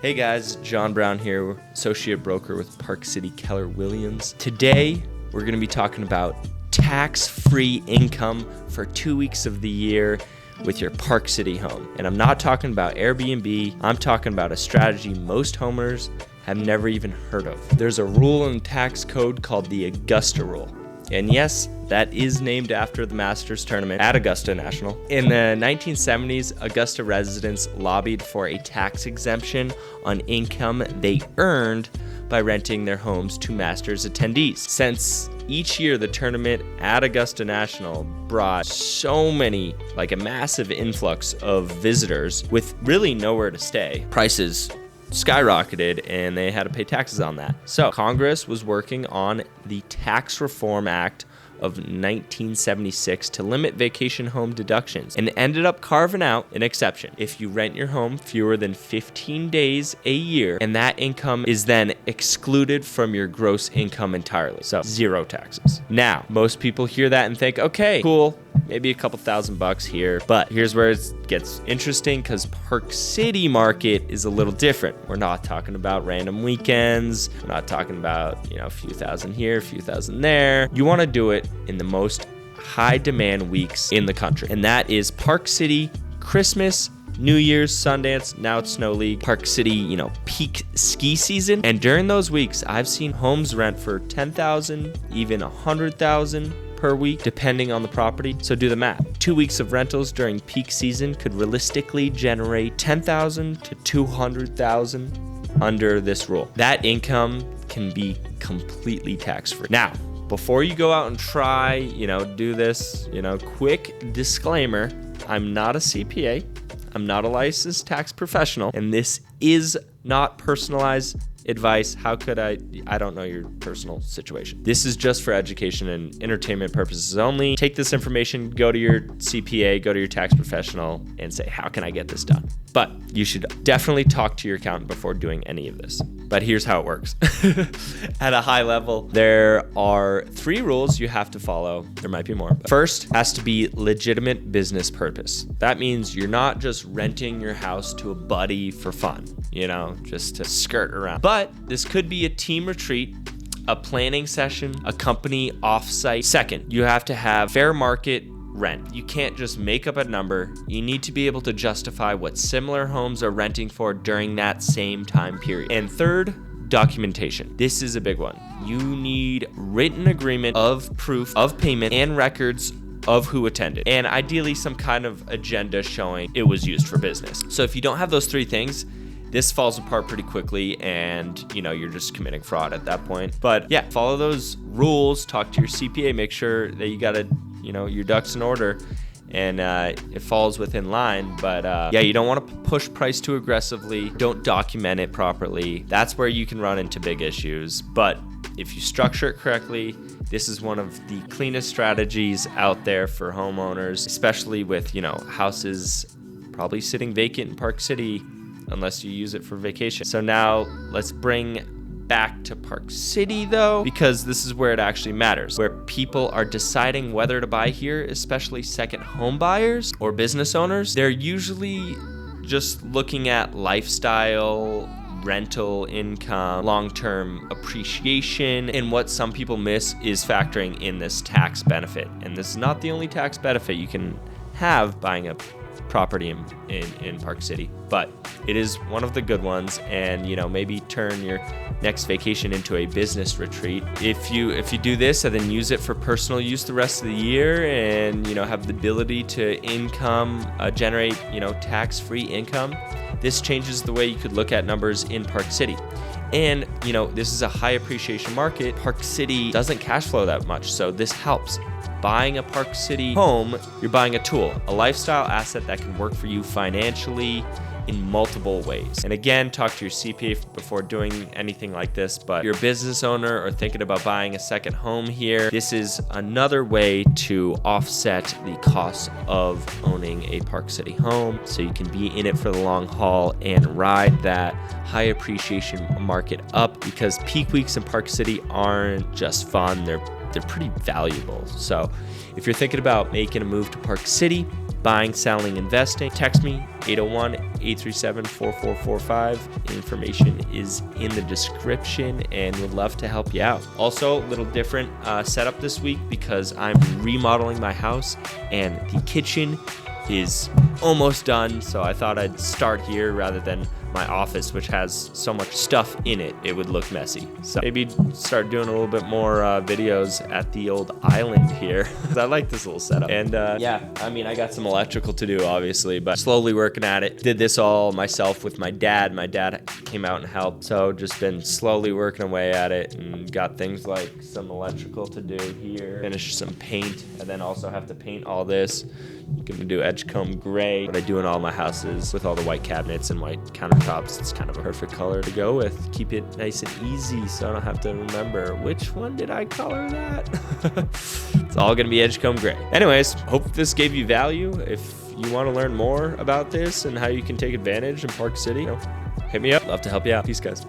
Hey guys, John Brown here, associate broker with Park City Keller Williams. Today, we're going to be talking about tax-free income for 2 weeks of the year with your Park City home. And I'm not talking about Airbnb, I'm talking about a strategy most homeowners have never even heard of. There's a rule in the tax code called the Augusta Rule. And yes, that is named after the Masters tournament at Augusta National. In the 1970s, Augusta residents lobbied for a tax exemption on income they earned by renting their homes to Masters attendees. Since each year the tournament at Augusta National brought so many, like a massive influx of visitors with really nowhere to stay, prices skyrocketed and they had to pay taxes on that. So Congress was working on the Tax Reform Act of 1976 to limit vacation home deductions and ended up carving out an exception. If you rent your home fewer than 15 days a year, and that income is then excluded from your gross income entirely. So zero taxes. Now, most people hear that and think, okay, cool, maybe a couple $1,000 here. But here's where it gets interesting because Park City market is a little different. We're not talking about random weekends. We're not talking about, a few thousand here, a few thousand there. You want to do it in the most high demand weeks in the country. And that is Park City, Christmas, New Year's, Sundance, now it's Snow League, Park City, peak ski season. And during those weeks, I've seen homes rent for $10,000, even $100,000 per week, depending on the property. So do the math. 2 weeks of rentals during peak season could realistically generate $10,000 to $200,000 under this rule. That income can be completely tax-free. Now, before you go out and try, do this, quick disclaimer, I'm not a CPA. I'm not a licensed tax professional, and this is not personalized advice. How could I don't know your personal situation. This is just for education and entertainment purposes only. Take this information, go to your CPA, go to your tax professional and say, how can I get this done? But you should definitely talk to your accountant before doing any of this. But here's how it works. At a high level, there are 3 rules you have to follow. There might be more. But first, has to be legitimate business purpose. That means you're not just renting your house to a buddy for fun, just to skirt around. But this could be a team retreat, a planning session, a company offsite. Second, you have to have fair market rent. You can't just make up a number. You need to be able to justify what similar homes are renting for during that same time period. And third, documentation. This is a big one. You need written agreement of proof of payment and records of who attended, and ideally some kind of agenda showing it was used for business. So if you don't have those 3 things, this falls apart pretty quickly and you're just committing fraud at that point. But yeah, follow those rules, talk to your CPA, make sure that you got your ducks in order and it falls within line. But you don't want to push price too aggressively. Don't document it properly. That's where you can run into big issues. But if you structure it correctly, this is one of the cleanest strategies out there for homeowners, especially with, houses probably sitting vacant in Park City unless you use it for vacation. So now let's bring back to Park City though, because this is where it actually matters, where people are deciding whether to buy here, especially second home buyers or business owners. They're usually just looking at lifestyle, rental income, long-term appreciation, and what some people miss is factoring in this tax benefit. And this is not the only tax benefit you can have buying a property in Park City, but it is one of the good ones. And maybe turn your next vacation into a business retreat. If you do this and then use it for personal use the rest of the year, and have the ability to generate tax-free income, this changes the way you could look at numbers in Park City. And this is a high appreciation market. Park City doesn't cash flow that much, so this helps. Buying a Park City home, you're buying a tool, a lifestyle asset that can work for you financially in multiple ways. And again, talk to your CPA before doing anything like this. But if you're a business owner or thinking about buying a second home here, this is another way to offset the cost of owning a Park City home, so you can be in it for the long haul and ride that high appreciation market up, because peak weeks in Park City aren't just fun, they're pretty valuable. So if you're thinking about making a move to Park City, buying, selling, investing, text me 801-837-4445. Information is in the description and would love to help you out. Also, a little different setup this week because I'm remodeling my house and the kitchen is almost done, so I thought I'd start here rather than my office, which has so much stuff in it, it would look messy. So maybe start doing a little bit more videos at the old island here. I like this little setup. And yeah, I mean, I got some electrical to do, obviously, but slowly working at it. Did this all myself with my dad. My dad came out and helped, so just been slowly working away at it and got things like some electrical to do here, finish some paint, and then also have to paint all this. I'm gonna do edgecomb gray. What I do in all my houses with all the white cabinets and white countertops, it's kind of a perfect color to go with. Keep it nice and easy so I don't have to remember which one did I color that. It's all gonna be edgecomb gray. Anyways, hope this gave you value. If you want to learn more about this and how you can take advantage in Park City, hit me up. Love to help you out. Peace, guys.